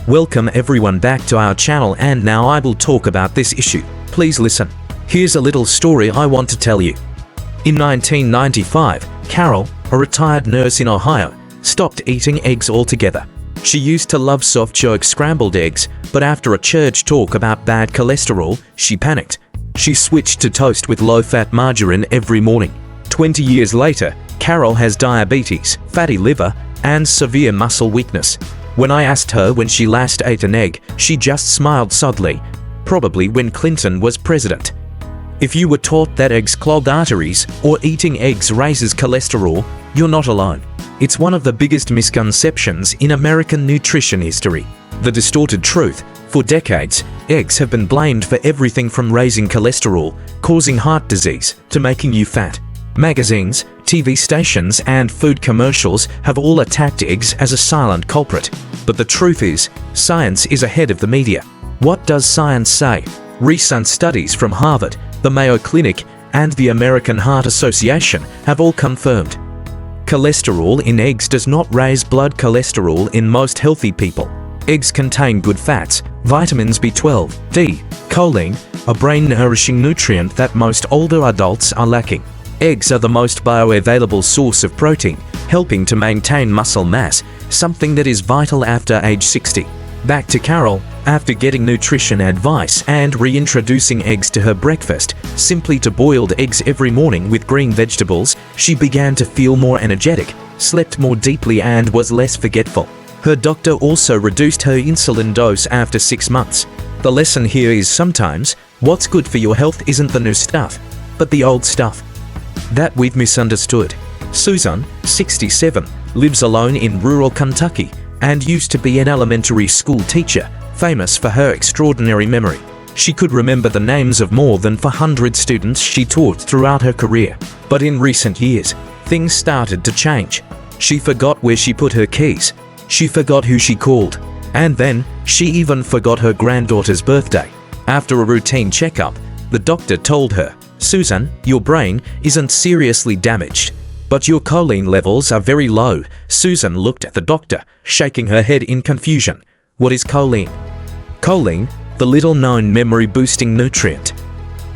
Welcome everyone back to our channel, and now I will talk about this issue. Please listen. Here's a little story I want to tell you. In 1995, Carol, a retired nurse in Ohio, stopped eating eggs altogether. She used to love soft yolk scrambled eggs, but after a church talk about bad cholesterol, she panicked. She switched to toast with low-fat margarine every morning. 20 years later, Carol has diabetes, fatty liver, and severe muscle weakness. When I asked her when she last ate an egg, she just smiled sadly, probably when Clinton was president. If you were taught that eggs clog arteries or eating eggs raises cholesterol, you're not alone. It's one of the biggest misconceptions in American nutrition history. The distorted truth: for decades, eggs have been blamed for everything from raising cholesterol, causing heart disease, to making you fat. Magazines, TV stations, and food commercials have all attacked eggs as a silent culprit. But the truth is, science is ahead of the media. What does science say? Recent studies from Harvard, the Mayo Clinic, and the American Heart Association have all confirmed cholesterol in eggs does not raise blood cholesterol in most healthy people. Eggs contain good fats, vitamins B12, D, choline, a brain-nourishing nutrient that most older adults are lacking. Eggs are the most bioavailable source of protein, helping to maintain muscle mass, something that is vital after age 60. Back to Carol. After getting nutrition advice and reintroducing eggs to her breakfast, simply to boiled eggs every morning with green vegetables, she began to feel more energetic, slept more deeply, and was less forgetful. Her doctor also reduced her insulin dose after 6 months. The lesson here is sometimes, what's good for your health isn't the new stuff, but the old stuff that we've misunderstood. Susan, 67, lives alone in rural Kentucky and used to be an elementary school teacher, famous for her extraordinary memory. She could remember the names of more than 400 students she taught throughout her career. But in recent years, things started to change. She forgot where she put her keys. She forgot who she called. And then, she even forgot her granddaughter's birthday. After a routine checkup, the doctor told her, "Susan, your brain isn't seriously damaged, but your choline levels are very low." Susan looked at the doctor, shaking her head in confusion. What is choline? Choline, the little-known memory-boosting nutrient.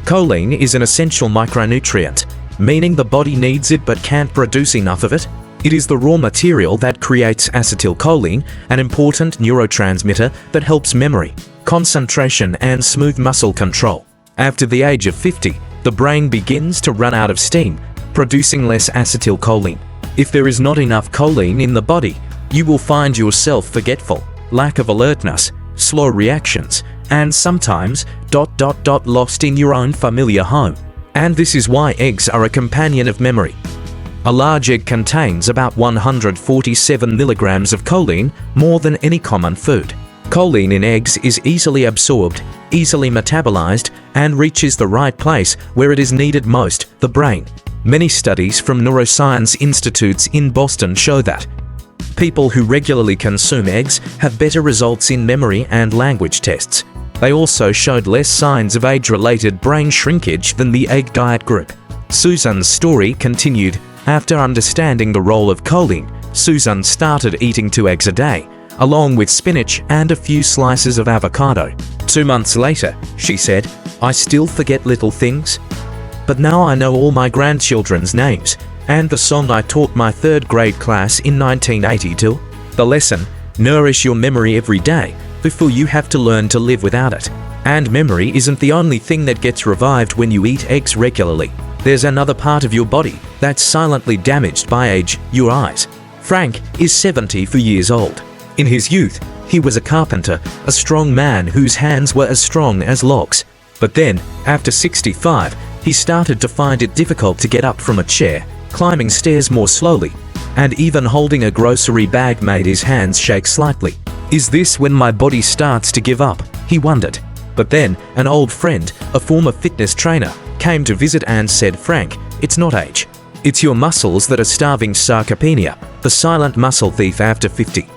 Choline is an essential micronutrient, meaning the body needs it but can't produce enough of it. It is the raw material that creates acetylcholine, an important neurotransmitter that helps memory, concentration, and smooth muscle control. After the age of 50, the brain begins to run out of steam, producing less acetylcholine. If there is not enough choline in the body, you will find yourself forgetful, lack of alertness, slow reactions, and sometimes ... lost in your own familiar home. And this is why eggs are a companion of memory. A large egg contains about 147 milligrams of choline, more than any common food. Choline in eggs is easily absorbed, easily metabolized, and reaches the right place where it is needed most, the brain. Many studies from neuroscience institutes in Boston show that people who regularly consume eggs have better results in memory and language tests. They also showed less signs of age-related brain shrinkage than the egg diet group. Susan's story continued. After understanding the role of choline, Susan started eating 2 eggs a day, along with spinach and a few slices of avocado. 2 months later, she said, "I still forget little things, but now I know all my grandchildren's names and the song I taught my 3rd grade class in 1982. The lesson: nourish your memory every day before you have to learn to live without it. And memory isn't the only thing that gets revived when you eat eggs regularly. There's another part of your body that's silently damaged by age: your eyes. Frank is 74 years old. In his youth, he was a carpenter, a strong man whose hands were as strong as logs. But then, after 65, he started to find it difficult to get up from a chair, climbing stairs more slowly, and even holding a grocery bag made his hands shake slightly. Is this when my body starts to give up? He wondered. But then, an old friend, a former fitness trainer, came to visit and said, "Frank, it's not age. It's your muscles that are starving. Sarcopenia, the silent muscle thief after 50.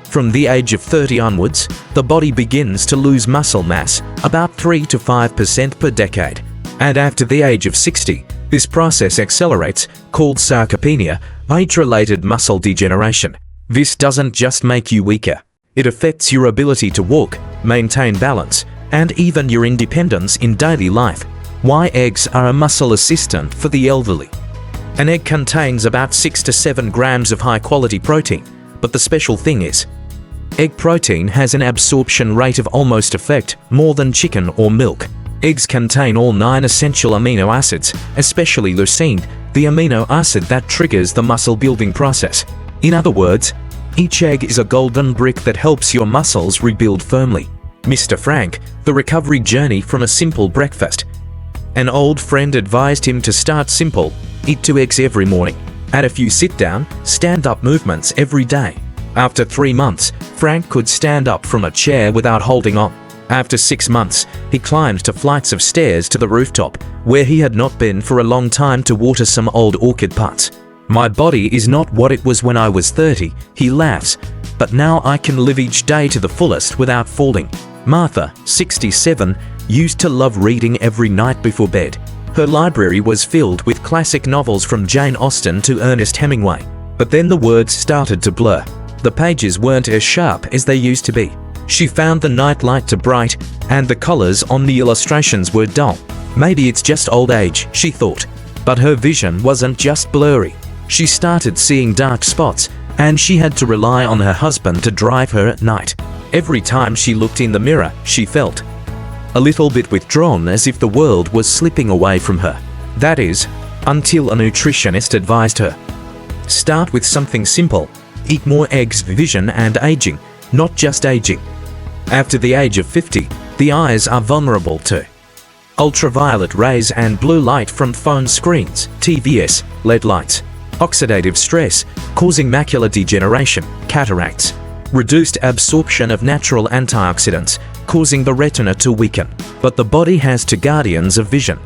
From the age of 30 onwards, the body begins to lose muscle mass, about 3 to 5% per decade. And after the age of 60, this process accelerates, called sarcopenia, age-related muscle degeneration. This doesn't just make you weaker. It affects your ability to walk, maintain balance, and even your independence in daily life. Why eggs are a muscle assistant for the elderly. An egg contains about 6 to 7 grams of high-quality protein, but the special thing is, egg protein has an absorption rate of almost more than chicken or milk. Eggs contain all 9 essential amino acids, especially leucine, the amino acid that triggers the muscle-building process. In other words, each egg is a golden brick that helps your muscles rebuild firmly. Mr. Frank, the recovery journey from a simple breakfast. An old friend advised him to start simple, eat 2 eggs every morning, add a few sit-down, stand-up movements every day. After 3 months, Frank could stand up from a chair without holding on. After 6 months, he climbed to flights of stairs to the rooftop, where he had not been for a long time to water some old orchid pots. My body is not what it was when I was 30, he laughs, but now I can live each day to the fullest without falling. Martha, 67, used to love reading every night before bed. Her library was filled with classic novels from Jane Austen to Ernest Hemingway. But then the words started to blur. The pages weren't as sharp as they used to be. She found the night light too bright, and the colors on the illustrations were dull. Maybe it's just old age, she thought. But her vision wasn't just blurry. She started seeing dark spots, and she had to rely on her husband to drive her at night. Every time she looked in the mirror, she felt a little bit withdrawn, as if the world was slipping away from her. That is, until a nutritionist advised her. Start with something simple. Eat more eggs. Vision and aging, not just aging. After the age of 50, the eyes are vulnerable to ultraviolet rays and blue light from phone screens, TVs, LED lights, oxidative stress, causing macular degeneration, cataracts, reduced absorption of natural antioxidants, causing the retina to weaken. But the body has 2 guardians of vision: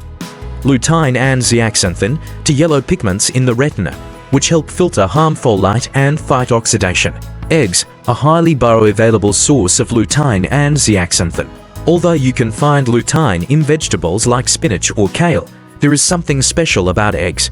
lutein and zeaxanthin, 2 yellow pigments in the retina, which help filter harmful light and fight oxidation. Eggs, a highly bioavailable source of lutein and zeaxanthin. Although you can find lutein in vegetables like spinach or kale, there is something special about eggs.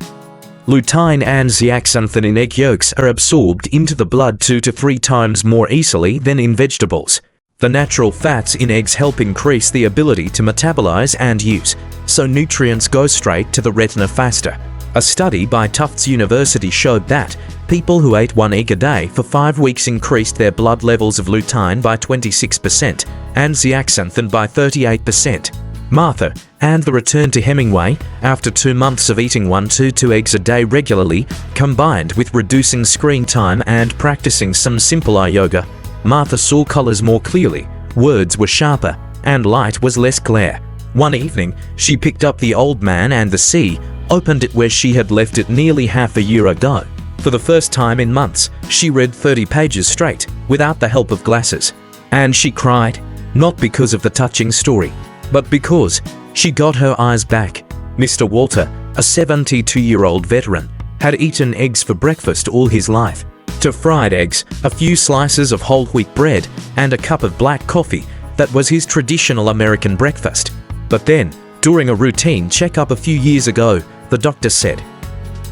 Lutein and zeaxanthin in egg yolks are absorbed into the blood 2 to 3 times more easily than in vegetables. The natural fats in eggs help increase the ability to metabolize and use, so nutrients go straight to the retina faster. A study by Tufts University showed that people who ate 1 egg a day for 5 weeks increased their blood levels of lutein by 26% and zeaxanthin by 38%. Martha, and the return to Hemingway, after 2 months of eating 1 to 2 eggs a day regularly, combined with reducing screen time and practicing some simple eye yoga, Martha saw colors more clearly, words were sharper, and light was less glare. One evening, she picked up The Old Man and the Sea, opened it where she had left it nearly half a year ago. For the first time in months, she read 30 pages straight, without the help of glasses. And she cried, not because of the touching story, but because she got her eyes back. Mr. Walter, a 72-year-old veteran, had eaten eggs for breakfast all his life. To fried eggs, a few slices of whole wheat bread, and a cup of black coffee, that was his traditional American breakfast. But then, during a routine checkup a few years ago, the doctor said,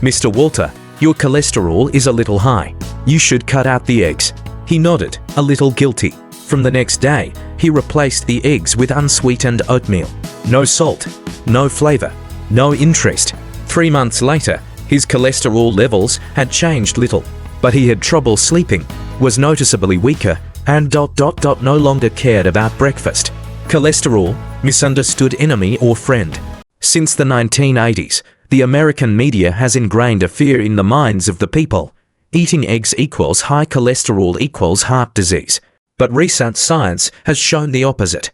"Mr. Walter, your cholesterol is a little high. You should cut out the eggs." He nodded, a little guilty. From the next day, he replaced the eggs with unsweetened oatmeal. No salt, no flavor, no interest. 3 months later, his cholesterol levels had changed little, but he had trouble sleeping, was noticeably weaker, and no longer cared about breakfast. Cholesterol, misunderstood enemy or friend. Since the 1980s, the American media has ingrained a fear in the minds of the people. Eating eggs equals high cholesterol equals heart disease. But recent science has shown the opposite.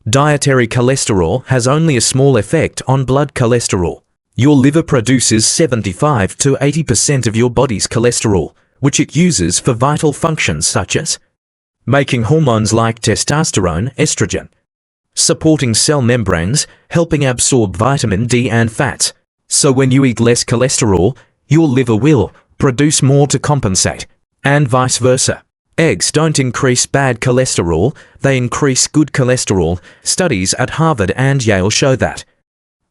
Dietary cholesterol has only a small effect on blood cholesterol. Your liver produces 75 to 80% of your body's cholesterol, which it uses for vital functions such as making hormones like testosterone, estrogen, supporting cell membranes, helping absorb vitamin D and fats. So when you eat less cholesterol, your liver will produce more to compensate, and vice versa. Eggs don't increase bad cholesterol, they increase good cholesterol. Studies at Harvard and Yale show that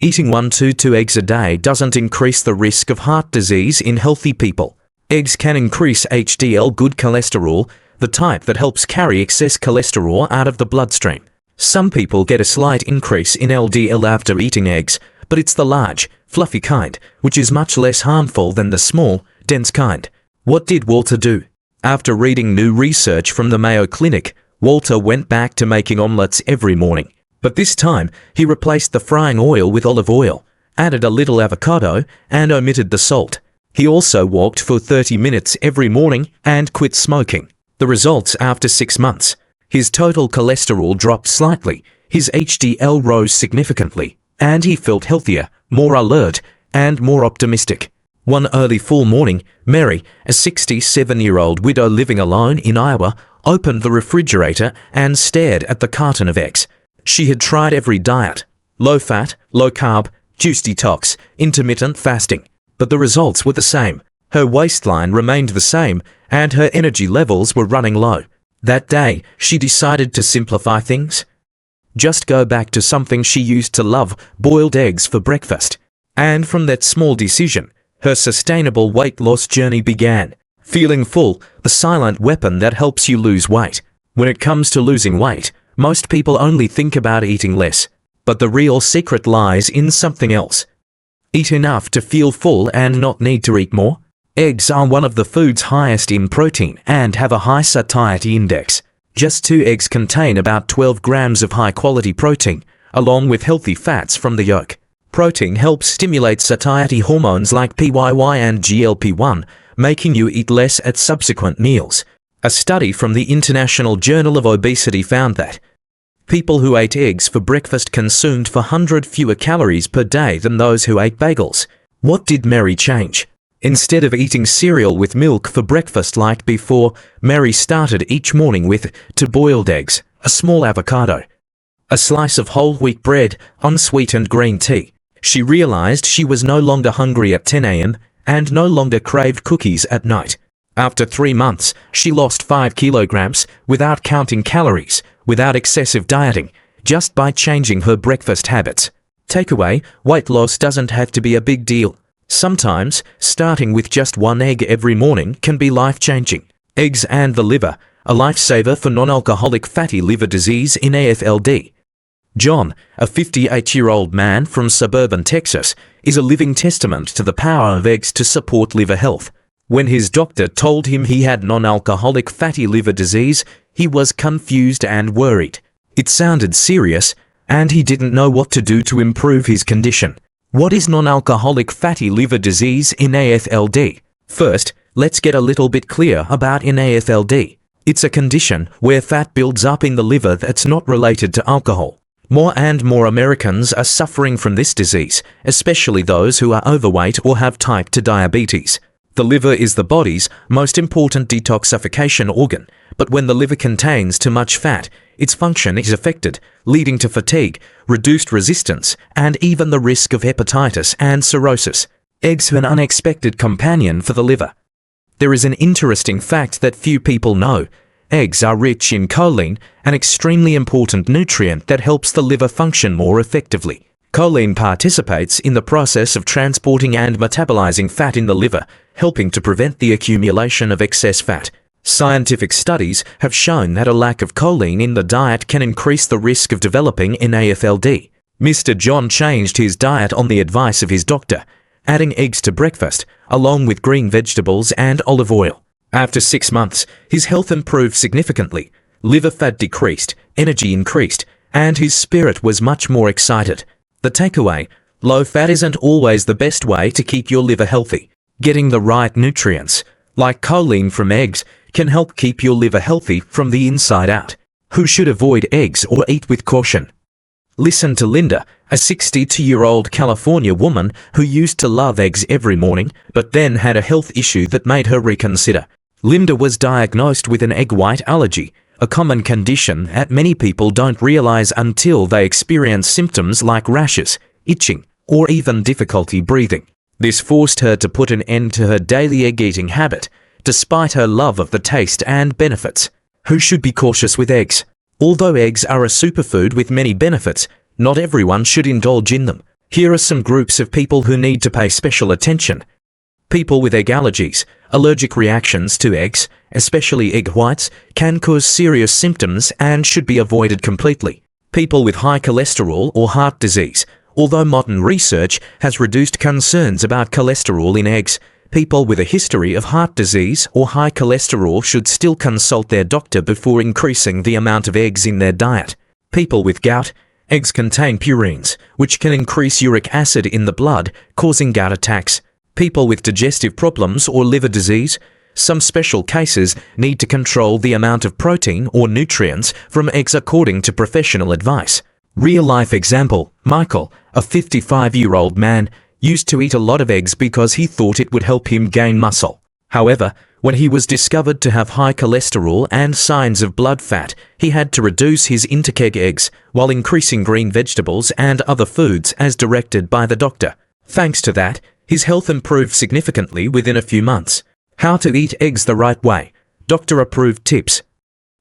eating 1 to 2 eggs a day doesn't increase the risk of heart disease in healthy people. Eggs can increase HDL, good cholesterol, the type that helps carry excess cholesterol out of the bloodstream. Some people get a slight increase in LDL after eating eggs, but it's the large, fluffy kind, which is much less harmful than the small, dense kind. What did Walter do? After reading new research from the Mayo Clinic, Walter went back to making omelets every morning. But this time, he replaced the frying oil with olive oil, added a little avocado, and omitted the salt. He also walked for 30 minutes every morning and quit smoking. The results after 6 months. His total cholesterol dropped slightly, his HDL rose significantly, and he felt healthier, more alert, and more optimistic. One early fall morning, Mary, a 67-year-old widow living alone in Iowa, opened the refrigerator and stared at the carton of eggs. She had tried every diet: low-fat, low-carb, juice detox, intermittent fasting. But the results were the same. Her waistline remained the same, and her energy levels were running low. That day, she decided to simplify things. Just go back to something she used to love: boiled eggs for breakfast. And from that small decision, her sustainable weight loss journey began. Feeling full, the silent weapon that helps you lose weight. When it comes to losing weight, most people only think about eating less. But the real secret lies in something else. Eat enough to feel full and not need to eat more. Eggs are one of the foods highest in protein and have a high satiety index. Just 2 eggs contain about 12 grams of high-quality protein, along with healthy fats from the yolk. Protein helps stimulate satiety hormones like PYY and GLP-1, making you eat less at subsequent meals. A study from the International Journal of Obesity found that people who ate eggs for breakfast consumed 400 fewer calories per day than those who ate bagels. What did Mary change? Instead of eating cereal with milk for breakfast like before, Mary started each morning with 2 boiled eggs, a small avocado, a slice of whole wheat bread, unsweetened green tea. She realized she was no longer hungry at 10 a.m. and no longer craved cookies at night. After 3 months, she lost 5 kilograms without counting calories, without excessive dieting, just by changing her breakfast habits. Takeaway: weight loss doesn't have to be a big deal. Sometimes, starting with just 1 egg every morning can be life-changing. Eggs and the liver, a lifesaver for non-alcoholic fatty liver disease in AFLD. John, a 58-year-old man from suburban Texas, is a living testament to the power of eggs to support liver health. When his doctor told him he had non-alcoholic fatty liver disease, he was confused and worried. It sounded serious, and he didn't know what to do to improve his condition. What is non-alcoholic fatty liver disease in AFLD? First, let's get a little bit clear about NAFLD. It's a condition where fat builds up in the liver that's not related to alcohol. More and more Americans are suffering from this disease, especially those who are overweight or have type 2 diabetes. The liver is the body's most important detoxification organ, but when the liver contains too much fat, its function is affected, leading to fatigue, reduced resistance, and even the risk of hepatitis and cirrhosis. Eggs are an unexpected companion for the liver. There is an interesting fact that few people know. Eggs are rich in choline, an extremely important nutrient that helps the liver function more effectively. Choline participates in the process of transporting and metabolizing fat in the liver, helping to prevent the accumulation of excess fat. Scientific studies have shown that a lack of choline in the diet can increase the risk of developing NAFLD. Mr. John changed his diet on the advice of his doctor, adding eggs to breakfast, along with green vegetables and olive oil. After 6 months, his health improved significantly. Liver fat decreased, energy increased, and his spirit was much more excited. The takeaway: low fat isn't always the best way to keep your liver healthy. Getting the right nutrients, like choline from eggs, can help keep your liver healthy from the inside out. Who should avoid eggs or eat with caution? Listen to Linda, a 62-year-old California woman who used to love eggs every morning, but then had a health issue that made her reconsider. Linda was diagnosed with an egg white allergy, a common condition that many people don't realize until they experience symptoms like rashes, itching, or even difficulty breathing. This forced her to put an end to her daily egg-eating habit, despite her love of the taste and benefits. Who should be cautious with eggs? Although eggs are a superfood with many benefits, not everyone should indulge in them. Here are some groups of people who need to pay special attention. People with egg allergies, Allergic reactions to eggs, especially egg whites, can cause serious symptoms and should be avoided completely. People with high cholesterol or heart disease. Although modern research has reduced concerns about cholesterol in eggs, people with a history of heart disease or high cholesterol should still consult their doctor before increasing the amount of eggs in their diet. People with gout. Eggs contain purines, which can increase uric acid in the blood, causing gout attacks. People with digestive problems or liver disease. Some special cases need to control the amount of protein or nutrients from eggs according to professional advice. Real-life example: Michael, a 55-year-old man, used to eat a lot of eggs because he thought it would help him gain muscle. However, when he was discovered to have high cholesterol and signs of blood fat, he had to reduce his intake of eggs while increasing green vegetables and other foods as directed by the doctor. Thanks to that, his health improved significantly within a few months. How to eat eggs the right way. Doctor-approved tips.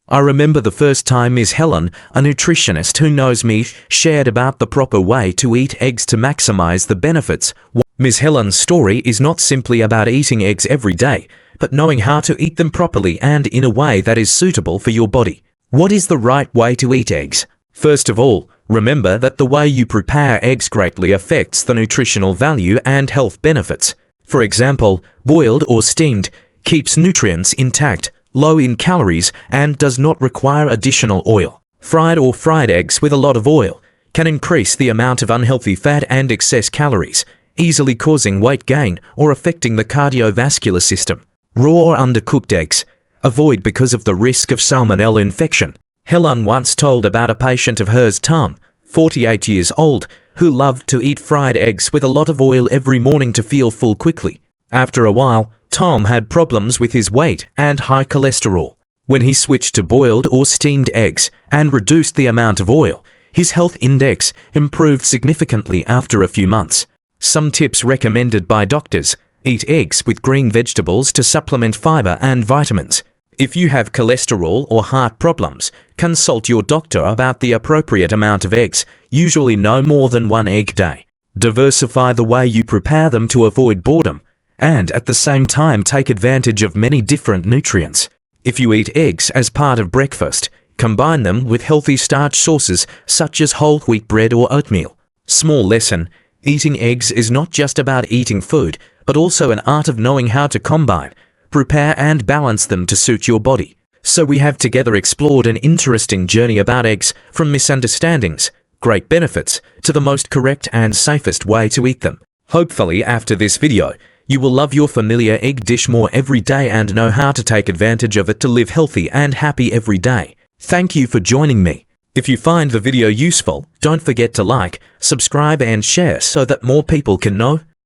I remember the first time Ms. Helen, a nutritionist who knows me, shared about the proper way to eat eggs to maximize the benefits. Ms. Helen's story is not simply about eating eggs every day, but knowing how to eat them properly and in a way that is suitable for your body. What is the right way to eat eggs? First of all, remember that the way you prepare eggs greatly affects the nutritional value and health benefits. For example, boiled or steamed keeps nutrients intact, low in calories, and does not require additional oil. Fried or fried eggs with a lot of oil can increase the amount of unhealthy fat and excess calories, easily causing weight gain or affecting the cardiovascular system. Raw or undercooked eggs. Avoid because of the risk of salmonella infection. Helen once told about a patient of hers, Tom, 48 years old, who loved to eat fried eggs with a lot of oil every morning to feel full quickly. After a while, Tom had problems with his weight and high cholesterol. When he switched to boiled or steamed eggs and reduced the amount of oil, his health index improved significantly after a few months. Some tips recommended by doctors. Eat eggs with green vegetables to supplement fiber and vitamins. If you have cholesterol or heart problems, consult your doctor about the appropriate amount of eggs, usually no more than 1 egg a day. Diversify the way you prepare them to avoid boredom, and at the same time take advantage of many different nutrients. If you eat eggs as part of breakfast, combine them with healthy starch sources such as whole wheat bread or oatmeal. Small lesson: eating eggs is not just about eating food, but also an art of knowing how to combine, prepare and balance them to suit your body. So we have together explored an interesting journey about eggs, from misunderstandings, great benefits, to the most correct and safest way to eat them. Hopefully after this video, you will love your familiar egg dish more every day and know how to take advantage of it to live healthy and happy every day. Thank you for joining me. If you find the video useful, don't forget to like, subscribe and share so that more people can know.